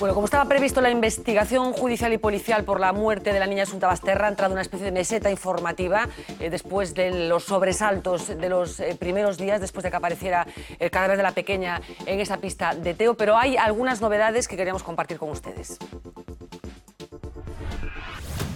Bueno, como estaba previsto, la investigación judicial y policial por la muerte de la niña Asunta Basterra ha entrado en una especie de meseta informativa después de los sobresaltos de los primeros días, después de que apareciera el cadáver de la pequeña en esa pista de Teo, pero hay algunas novedades que queríamos compartir con ustedes.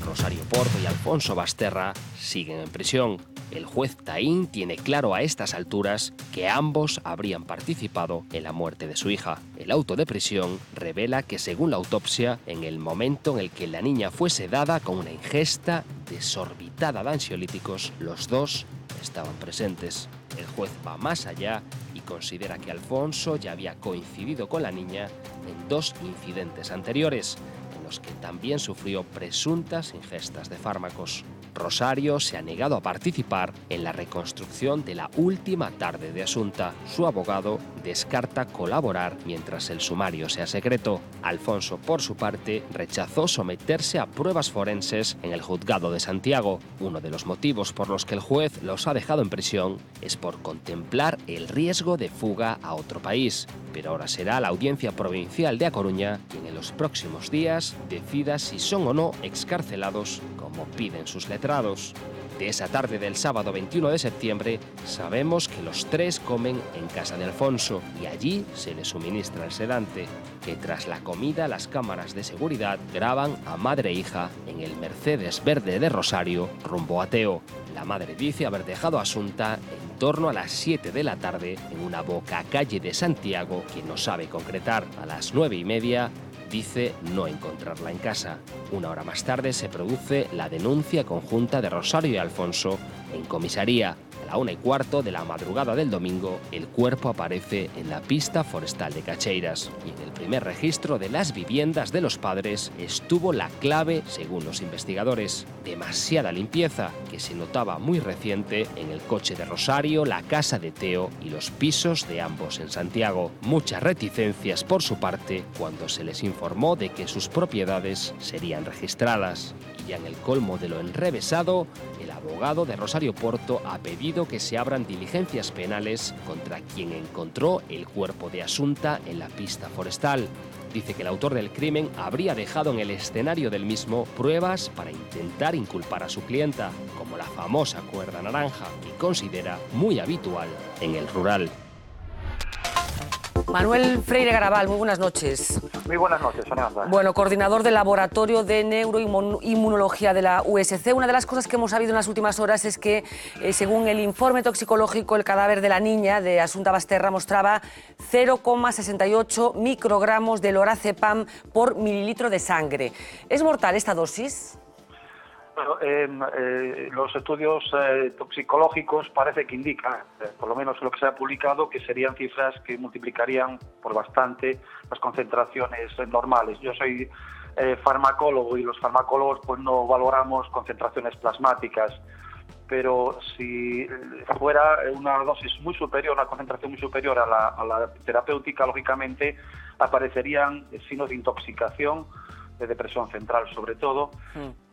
Rosario Porto y Alfonso Basterra siguen en prisión. El juez Taín tiene claro a estas alturas que ambos habrían participado en la muerte de su hija. El auto de prisión revela que, según la autopsia, en el momento en el que la niña fue sedada con una ingesta desorbitada de ansiolíticos, los dos estaban presentes. El juez va más allá y considera que Alfonso ya había coincidido con la niña en dos incidentes anteriores, en los que también sufrió presuntas ingestas de fármacos. Rosario se ha negado a participar en la reconstrucción de la última tarde de Asunta. Su abogado descarta colaborar mientras el sumario sea secreto. Alfonso, por su parte, rechazó someterse a pruebas forenses en el juzgado de Santiago. Uno de los motivos por los que el juez los ha dejado en prisión es por contemplar el riesgo de fuga a otro país. Pero ahora será la Audiencia Provincial de A Coruña quien en los próximos días decida si son o no excarcelados como piden sus letrados. De esa tarde del sábado 21 de septiembre sabemos que los tres comen en casa de Alfonso y allí se les suministra el sedante, que tras la comida las cámaras de seguridad graban a madre e hija en el Mercedes verde de Rosario rumbo a Teo. La madre dice haber dejado a Asunta en torno a las 7 de la tarde en una bocacalle de Santiago que no sabe concretar. A las 9:30 dice no encontrarla en casa. Una hora más tarde se produce la denuncia conjunta de Rosario y Alfonso en comisaría. A la 1:15 de la madrugada del domingo, el cuerpo aparece en la pista forestal de Cacheiras. Y en el primer registro de las viviendas de los padres estuvo la clave, según los investigadores: demasiada limpieza, que se notaba muy reciente en el coche de Rosario, la casa de Teo y los pisos de ambos en Santiago. Muchas reticencias por su parte cuando se les informó de que sus propiedades serían registradas. Y ya en el colmo de lo enrevesado, el abogado de Rosario Porto ha pedido que se abran diligencias penales contra quien encontró el cuerpo de Asunta en la pista forestal. Dice que el autor del crimen habría dejado en el escenario del mismo pruebas para intentar inculpar a su clienta, como la famosa cuerda naranja, que considera muy habitual en el rural. Manuel Freire Garabal, muy buenas noches. Muy buenas noches, Fernanda. Bueno, coordinador del Laboratorio de Neuroinmunología de la USC. Una de las cosas que hemos sabido en las últimas horas es que, según el informe toxicológico, el cadáver de la niña, de Asunta Basterra, mostraba 0,68 microgramos de lorazepam por mililitro de sangre. ¿Es mortal esta dosis? Bueno, los estudios toxicológicos parece que indican, por lo menos lo que se ha publicado, que serían cifras que multiplicarían por bastante las concentraciones normales. Yo soy farmacólogo y los farmacólogos pues no valoramos concentraciones plasmáticas, pero si fuera una dosis muy superior, una concentración muy superior a la terapéutica, lógicamente aparecerían signos de intoxicación, de depresión central sobre todo,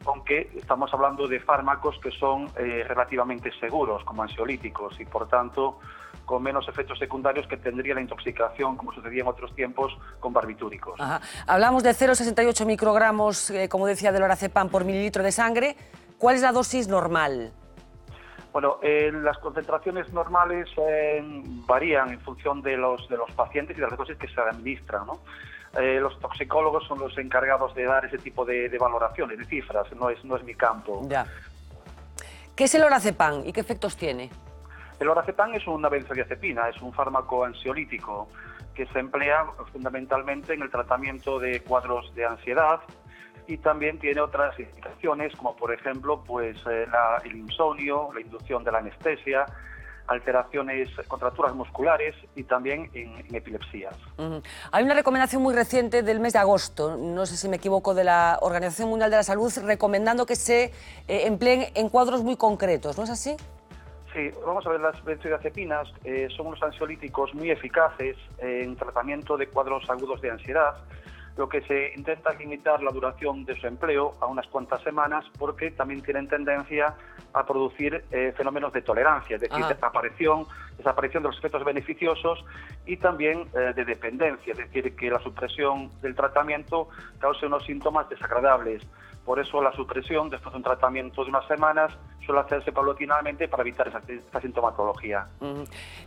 aunque estamos hablando de fármacos que son relativamente seguros, como ansiolíticos, y por tanto con menos efectos secundarios que tendría la intoxicación, como sucedía en otros tiempos, con barbitúricos. Ajá. Hablamos de 0,68 microgramos, como decía, de lorazepam por mililitro de sangre. ¿Cuál es la dosis normal? Bueno, las concentraciones normales varían en función de los pacientes y de las dosis que se administran, ¿no? Los toxicólogos son los encargados de dar ese tipo de valoraciones, de cifras, no es mi campo. Ya. ¿Qué es el lorazepam y qué efectos tiene? El lorazepam es una benzodiazepina, es un fármaco ansiolítico que se emplea fundamentalmente en el tratamiento de cuadros de ansiedad y también tiene otras indicaciones, como por ejemplo pues, el insomnio, la inducción de la anestesia, alteraciones, contracturas musculares y también en epilepsias. Hay una recomendación muy reciente del mes de agosto, no sé si me equivoco, de la Organización Mundial de la Salud, recomendando que se empleen en cuadros muy concretos, ¿no es así? Sí, vamos a ver, las benzodiazepinas son unos ansiolíticos muy eficaces en tratamiento de cuadros agudos de ansiedad, lo que se intenta es limitar la duración de su empleo a unas cuantas semanas, porque también tienen tendencia a producir fenómenos de tolerancia, es decir, desaparición de los efectos beneficiosos y también de dependencia, es decir, que la supresión del tratamiento cause unos síntomas desagradables. Por eso la supresión después de un tratamiento de unas semanas suele hacerse paulatinamente para evitar esta sintomatología.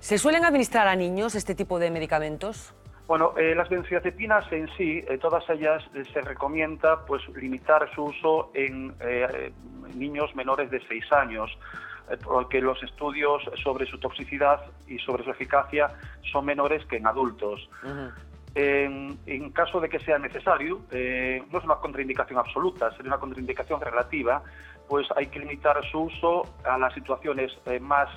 ¿Se suelen administrar a niños este tipo de medicamentos? Bueno, las benzodiazepinas en sí, todas ellas se recomienda pues limitar su uso en niños menores de 6 años, porque los estudios sobre su toxicidad y sobre su eficacia son menores que en adultos. En caso de que sea necesario, no es una contraindicación absoluta, sería una contraindicación relativa, pues hay que limitar su uso a las situaciones más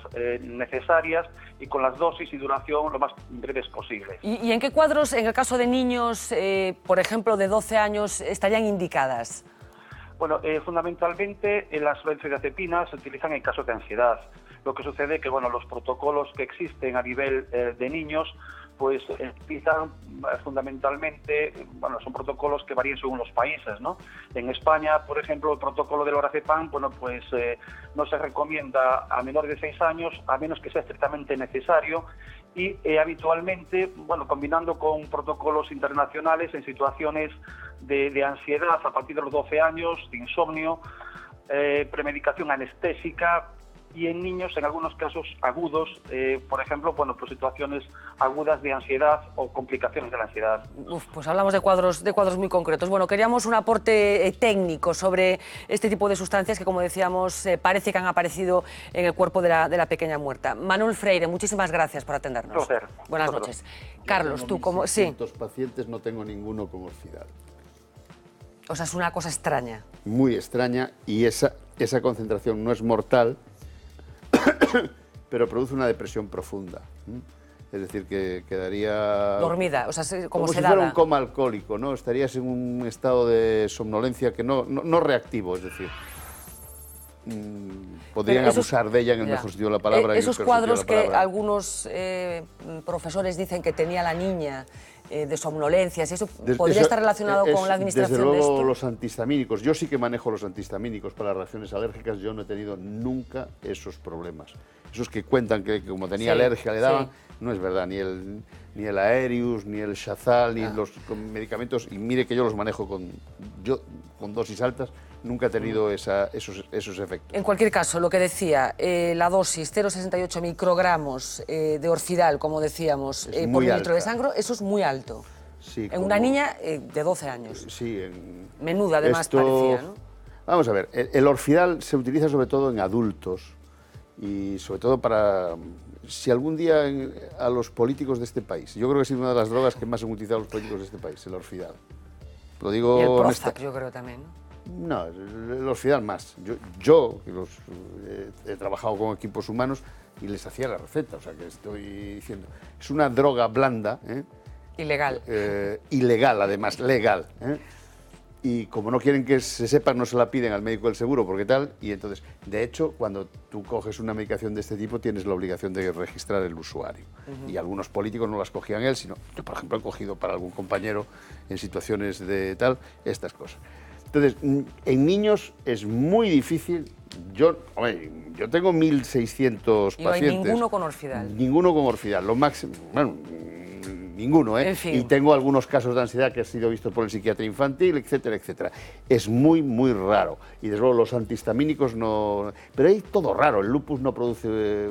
necesarias y con las dosis y duración lo más breves posible. ¿Y en qué cuadros, en el caso de niños, por ejemplo, de 12 años, estarían indicadas? Bueno, fundamentalmente las benzodiazepinas se utilizan en casos de ansiedad. Lo que sucede es que los protocolos que existen a nivel de niños pues utilizan fundamentalmente, son protocolos que varían según los países, ¿no? En España, por ejemplo, el protocolo del lorazepam, no se recomienda a menores de 6 años, a menos que sea estrictamente necesario, y habitualmente, combinando con protocolos internacionales en situaciones de ansiedad a partir de los 12 años, de insomnio, premedicación anestésica, y en niños, en algunos casos agudos, por ejemplo, situaciones agudas de ansiedad o complicaciones de la ansiedad. Pues hablamos de cuadros muy concretos. Bueno, queríamos un aporte técnico sobre este tipo de sustancias que, como decíamos, parece que han aparecido en el cuerpo de la pequeña muerta. Manuel Freire, muchísimas gracias por atendernos. Buenas noches. Carlos, tú como... Sí. Pacientes no tengo ninguno con orfidal. O sea, es una cosa extraña. Muy extraña, y esa concentración no es mortal, pero produce una depresión profunda. Es decir, que quedaría... dormida, o sea, como sedada. Si fuera un coma alcohólico, ¿no? Estarías en un estado de somnolencia que no reactivo, es decir... podrían abusar de ella en el mejor sentido de la palabra. Esos cuadros que algunos profesores dicen que tenía la niña, de somnolencias, ¿eso podría estar relacionado con la administración desde luego, de esto? Los antihistamínicos, yo sí que manejo los antihistamínicos para las reacciones alérgicas, yo no he tenido nunca esos problemas. Esos que cuentan que como tenía alergia le daban, no es verdad, ni el Aerius, ni el Shazal, ni los medicamentos, y mire que yo los manejo con dosis altas, nunca he tenido esos efectos. En cualquier caso, lo que decía, la dosis, 0,68 microgramos de orfidal, como decíamos, por litro de sangre, eso es muy alto. Sí, en una niña de 12 años. Sí. Menuda, además, parecía, ¿no? Vamos a ver, el orfidal se utiliza sobre todo en adultos y sobre todo para... Si algún día a los políticos de este país, yo creo que es una de las drogas que más han utilizado los políticos de este país, el orfidal. Lo digo... Y el Prozac, yo creo también, ¿no? No, el orfidal más. Yo he trabajado con equipos humanos y les hacía la receta, o sea que estoy diciendo... Es una droga blanda, ilegal. Ilegal, además, legal. Y como no quieren que se sepa, no se la piden al médico del seguro, porque tal, y entonces, de hecho, cuando tú coges una medicación de este tipo, tienes la obligación de registrar el usuario. Y algunos políticos no las cogían él, sino yo, por ejemplo, he cogido para algún compañero en situaciones de tal, estas cosas. Entonces, en niños es muy difícil. Yo tengo 1.600 pacientes. Y no hay ninguno con orfidal. Ninguno con orfidal, lo máximo, ninguno, En fin. Y tengo algunos casos de ansiedad que han sido vistos por el psiquiatra infantil, etcétera, etcétera. Es muy, muy raro. Y desde luego los antihistamínicos no... Pero hay todo raro, el lupus no produce...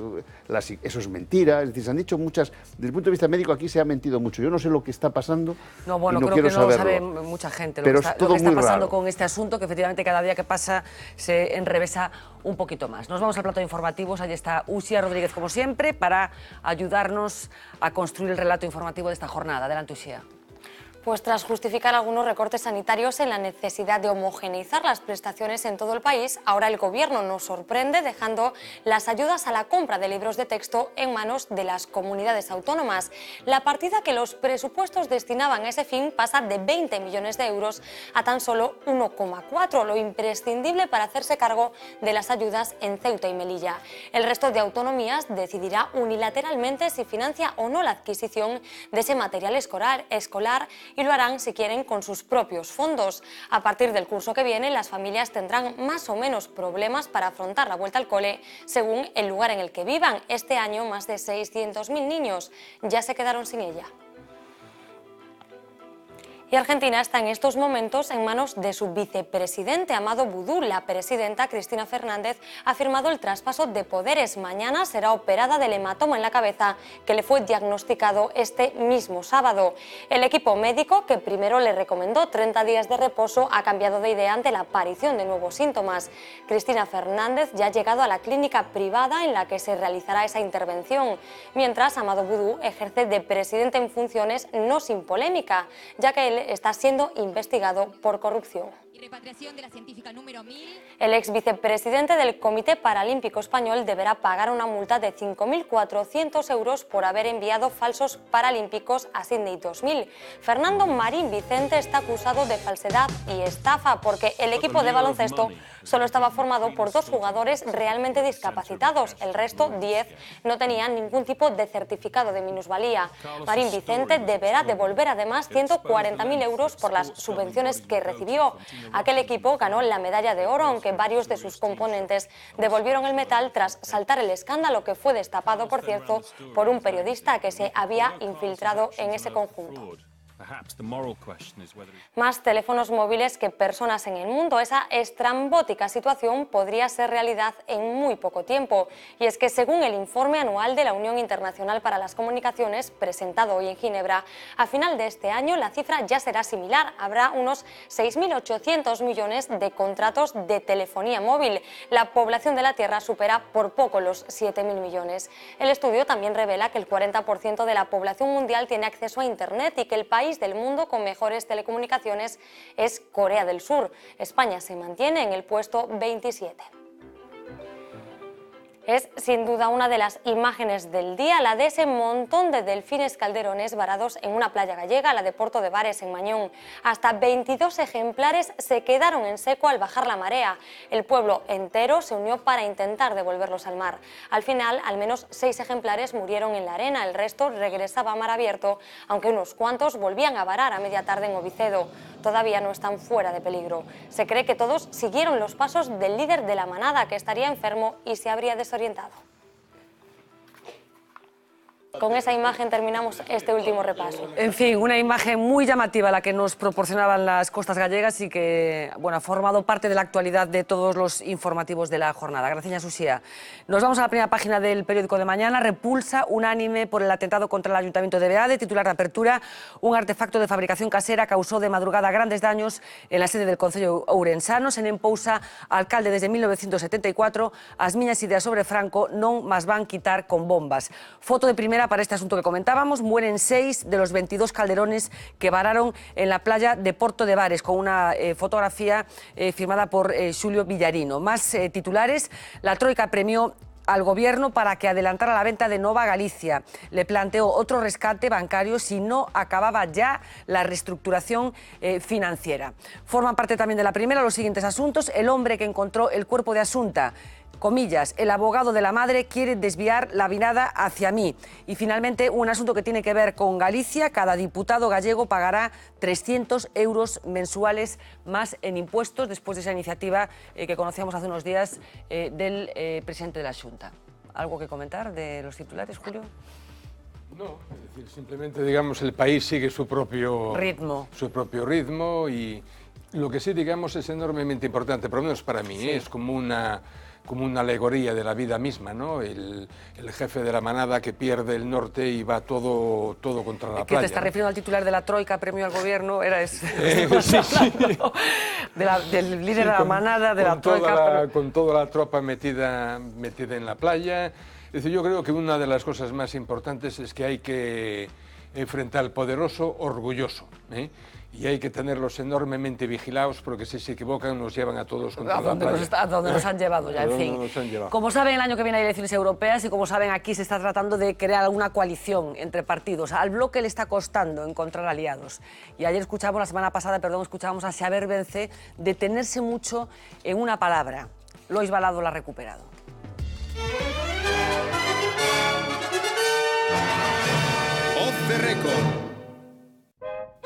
Eso es mentira, es decir, se han dicho muchas... Desde el punto de vista médico aquí se ha mentido mucho. Yo no sé lo que está pasando. No, bueno, y no creo que no lo sabe saberlo. mucha gente. Pero lo que está muy pasando raro con este asunto, que efectivamente cada día que pasa se enrevesa un poquito más. Nos vamos al plato de informativos. Allí está Uxía Rodríguez, como siempre, para ayudarnos a construir el relato informativo de esta jornada. Adelante, Uxía. Pues tras justificar algunos recortes sanitarios en la necesidad de homogeneizar las prestaciones en todo el país, ahora el Gobierno nos sorprende dejando las ayudas a la compra de libros de texto en manos de las comunidades autónomas. La partida que los presupuestos destinaban a ese fin pasa de 20 millones de euros a tan solo 1,4, lo imprescindible para hacerse cargo de las ayudas en Ceuta y Melilla. El resto de autonomías decidirá unilateralmente si financia o no la adquisición de ese material escolar y lo harán, si quieren, con sus propios fondos. A partir del curso que viene, las familias tendrán más o menos problemas para afrontar la vuelta al cole según el lugar en el que vivan. Este año, más de 600.000 niños ya se quedaron sin ella. Y Argentina está en estos momentos en manos de su vicepresidente, Amado Boudou. La presidenta, Cristina Fernández, ha firmado el traspaso de poderes. Mañana será operada del hematoma en la cabeza que le fue diagnosticado este mismo sábado. El equipo médico, que primero le recomendó 30 días de reposo, ha cambiado de idea ante la aparición de nuevos síntomas. Cristina Fernández ya ha llegado a la clínica privada en la que se realizará esa intervención, mientras Amado Boudou ejerce de presidente en funciones, no sin polémica, ya que él está siendo investigado por corrupción. El ex vicepresidente del Comité Paralímpico Español deberá pagar una multa de 5.400 euros por haber enviado falsos paralímpicos a Sydney 2000. Fernando Marín Vicente está acusado de falsedad y estafa porque el equipo de baloncesto solo estaba formado por 2 jugadores realmente discapacitados. El resto, 10, no tenían ningún tipo de certificado de minusvalía. Marín Vicente deberá devolver además 140.000 euros por las subvenciones que recibió. Aquel equipo ganó la medalla de oro, aunque varios de sus componentes devolvieron el metal tras saltar el escándalo que fue destapado, por cierto, por un periodista que se había infiltrado en ese conjunto. Más teléfonos móviles que personas en el mundo. Esa estrambótica situación podría ser realidad en muy poco tiempo. Y es que según el informe anual de la Unión Internacional para las Comunicaciones, presentado hoy en Ginebra, a final de este año la cifra ya será similar. Habrá unos 6.800 millones de contratos de telefonía móvil. La población de la Tierra supera por poco los 7.000 millones. El estudio también revela que el 40% de la población mundial tiene acceso a Internet y que el país del mundo con mejores telecomunicaciones es Corea del Sur. España se mantiene en el puesto 27. Es sin duda una de las imágenes del día, la de ese montón de delfines calderones varados en una playa gallega, la de Porto de Bares, en Mañón. Hasta 22 ejemplares se quedaron en seco al bajar la marea. El pueblo entero se unió para intentar devolverlos al mar. Al final, al menos 6 ejemplares murieron en la arena, el resto regresaba a mar abierto, aunque unos cuantos volvían a varar a media tarde en Ovicedo. Todavía no están fuera de peligro. Se cree que todos siguieron los pasos del líder de la manada, que estaría enfermo y se habría desorientado. Con esa imagen terminamos este último repaso. En fin, una imagen muy llamativa la que nos proporcionaban las costas gallegas y que, bueno, ha formado parte de la actualidad de todos los informativos de la jornada. Gracias, Susía. Nos vamos a la primera página del periódico de mañana. Repulsa unánime por el atentado contra el Ayuntamiento de Beade. Titular de apertura: un artefacto de fabricación casera causó de madrugada grandes daños en la sede del Concello Ourensano. Se empousa alcalde desde 1974. As miñas ideas sobre Franco non mas van quitar con bombas. Foto de primera para este asunto que comentábamos. Mueren 6 de los 22 calderones que vararon en la playa de Porto de Bares, con una fotografía firmada por Xulio Villarino. Más titulares: la Troika premió al Gobierno para que adelantara la venta de Nova Galicia. Le planteó otro rescate bancario si no acababa ya la reestructuración financiera. Forman parte también de la primera los siguientes asuntos. El hombre que encontró el cuerpo de Asunta. Comillas, el abogado de la madre quiere desviar la mirada hacia mí. Y finalmente, un asunto que tiene que ver con Galicia. Cada diputado gallego pagará 300 euros mensuales más en impuestos después de esa iniciativa que conocíamos hace unos días del presidente de la Xunta. ¿Algo que comentar de los titulares, Julio? No, es decir, simplemente, digamos, el país sigue su propio ritmo. Y lo que sí, digamos, es enormemente importante, por lo menos para mí, sí. Es como una alegoría de la vida misma, ¿no? El jefe de la manada que pierde el norte y va todo contra la playa. ¿Qué te está refiriendo al titular de la Troika, premio al Gobierno? Era ese. Sí. Del líder de la manada, de la Troika. Con toda la tropa metida en la playa. Es decir, yo creo que una de las cosas más importantes es que hay que enfrentar al poderoso orgulloso, ¿eh? Y hay que tenerlos enormemente vigilados porque si se equivocan nos llevan a todos contra la playa. A donde nos han llevado ya, en fin. Como saben, el año que viene hay elecciones europeas y como saben, aquí se está tratando de crear alguna coalición entre partidos. Al bloque le está costando encontrar aliados. Y ayer escuchábamos a Xaber Vence detenerse mucho en una palabra. Lois Balado la ha recuperado. Off the record.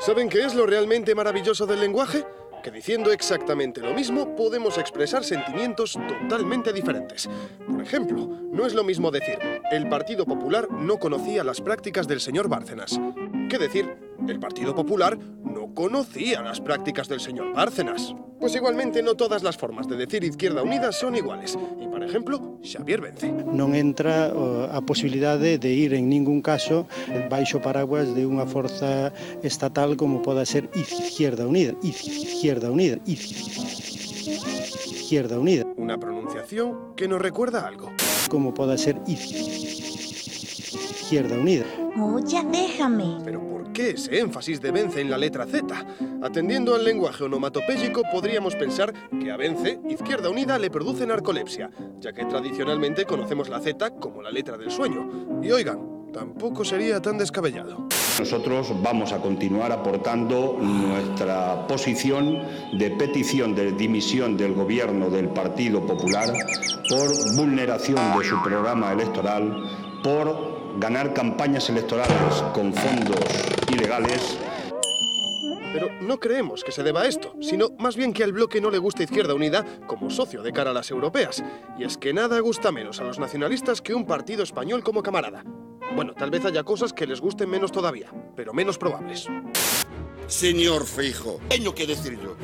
¿Saben qué es lo realmente maravilloso del lenguaje? Que diciendo exactamente lo mismo podemos expresar sentimientos totalmente diferentes. Por ejemplo, no es lo mismo decir el Partido Popular no conocía las prácticas del señor Bárcenas que decir el Partido Popular no conocía las prácticas del señor Bárcenas. Pues igualmente no todas las formas de decir Izquierda Unida son iguales. Y, por ejemplo, Xavier Vence. Non entra a posibilidade de ir en ningún caso baixo paraguas de unha forza estatal como poda ser Izquierda Unida. Izquierda Unida. Izquierda Unida. Una pronunciación que nos recuerda algo. Como poda ser Izquierda Unida. Ya déjame. Pero ¿por qué ese énfasis de Vence en la letra Z? Atendiendo al lenguaje onomatopéyico, podríamos pensar que a Vence, Izquierda Unida le produce narcolepsia, ya que tradicionalmente conocemos la Z como la letra del sueño. Y oigan, tampoco sería tan descabellado. Nosotros vamos a continuar aportando nuestra posición de petición de dimisión del gobierno del Partido Popular por vulneración de su programa electoral, por ganar campañas electorales con fondos ilegales. Pero no creemos que se deba a esto, sino más bien que al bloque no le gusta Izquierda Unida como socio de cara a las europeas. Y es que nada gusta menos a los nacionalistas que un partido español como camarada. Bueno, tal vez haya cosas que les gusten menos todavía, pero menos probables. Señor Feijóo, tengo que decir yo.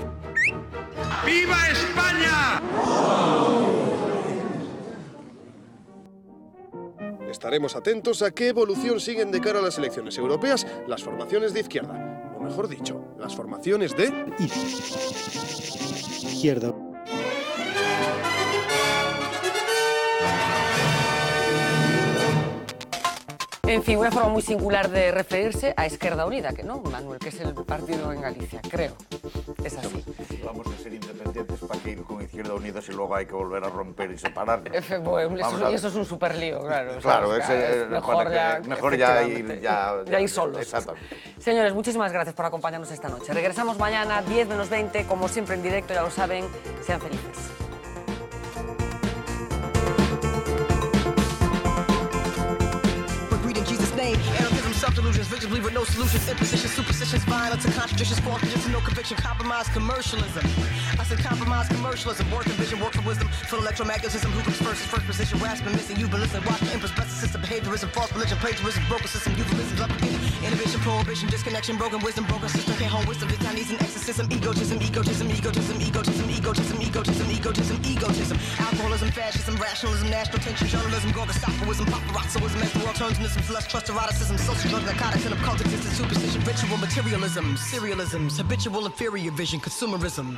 ¡Viva España! Estaremos atentos a qué evolución siguen de cara a las elecciones europeas las formaciones de izquierda. O mejor dicho, las formaciones de... Izquierda. En fin, una forma muy singular de referirse a Izquierda Unida, que no, Manuel, que es el partido en Galicia, creo. Es así. Vamos a ser independientes para que ir con Izquierda Unida si luego hay que volver a romper y separarnos. Bueno, eso es un super lío, claro. Claro, mejor ya ir solos. Exactamente. Señores, muchísimas gracias por acompañarnos esta noche. Regresamos mañana, 10 menos 20, como siempre en directo, ya lo saben. Sean felices. Delusions, vigibly with no solutions, impositions, superstitions, violence and contradictions, false visions, no conviction, compromise, commercialism. I said compromise, commercialism, work and vision, work for wisdom, full electromagnetism, who comes first position, rasping, missing, you've been listening, watch the empress, best system, behaviorism, false religion, plagiarism, broken system, euphemism, up again, inhibition, prohibition, disconnection, broken wisdom, broken system, can't hold wisdom, the Chinese and exorcism, egotism, alcoholism, fascism, rationalism, national tension, journalism, gorgostopoism, paparazzoism, as the world turns into some less trust eroticism, social drugs, narcotics, and occult existence, superstition, ritual, materialism, serialism, habitual inferior vision, consumerism.